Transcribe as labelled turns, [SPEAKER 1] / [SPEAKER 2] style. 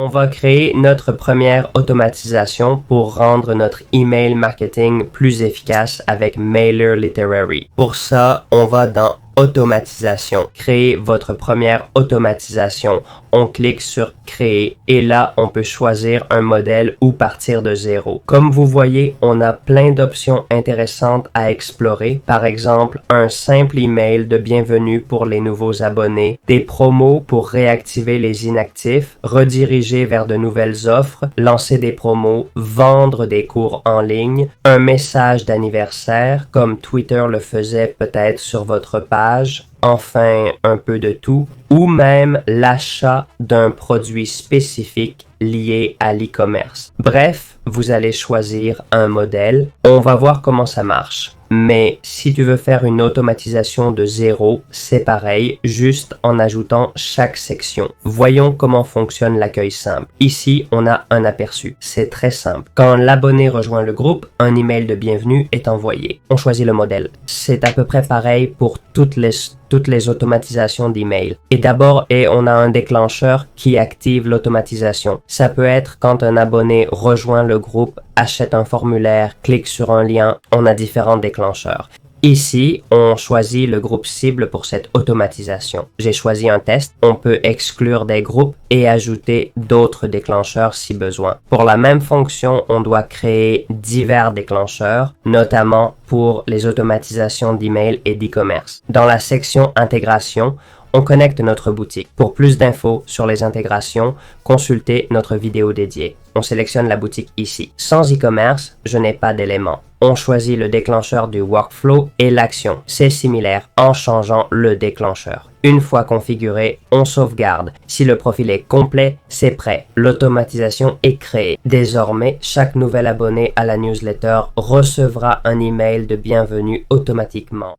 [SPEAKER 1] On va créer notre première automatisation pour rendre notre email marketing plus efficace avec Mailer Literary. Pour ça, on va dans Automatisation. Créer votre première automatisation. On clique sur Créer et là, on peut choisir un modèle ou partir de zéro. Comme vous voyez, on a plein d'options intéressantes à explorer. Par exemple, un simple email de bienvenue pour les nouveaux abonnés, des promos pour réactiver les inactifs, rediriger vers de nouvelles offres, lancer des promos, vendre des cours en ligne, un message d'anniversaire comme Twitter le faisait peut-être sur votre page, enfin un peu de tout, ou même l'achat d'un produit spécifique lié à l'e-commerce. Bref, vous allez choisir un modèle. On va voir comment ça marche. Mais si tu veux faire une automatisation de zéro, c'est pareil, juste en ajoutant chaque section. Voyons comment fonctionne l'accueil simple. Ici, on a un aperçu. C'est très simple. Quand l'abonné rejoint le groupe, un email de bienvenue est envoyé. On choisit le modèle. C'est à peu près pareil pour toutes les automatisations d'email. Et d'abord, on a un déclencheur qui active l'automatisation. Ça peut être quand un abonné rejoint le groupe, achète un formulaire, clique sur un lien, on a différents déclencheurs. Ici, on choisit le groupe cible pour cette automatisation. J'ai choisi un test. On peut exclure des groupes et ajouter d'autres déclencheurs si besoin. Pour la même fonction, on doit créer divers déclencheurs, notamment pour les automatisations d'email et d'e-commerce. Dans la section intégration, on connecte notre boutique. Pour plus d'infos sur les intégrations, consultez notre vidéo dédiée. On sélectionne la boutique ici. Sans e-commerce, je n'ai pas d'éléments. On choisit le déclencheur du workflow et l'action. C'est similaire en changeant le déclencheur. Une fois configuré, on sauvegarde. Si le profil est complet, c'est prêt. L'automatisation est créée. Désormais, chaque nouvel abonné à la newsletter recevra un email de bienvenue automatiquement.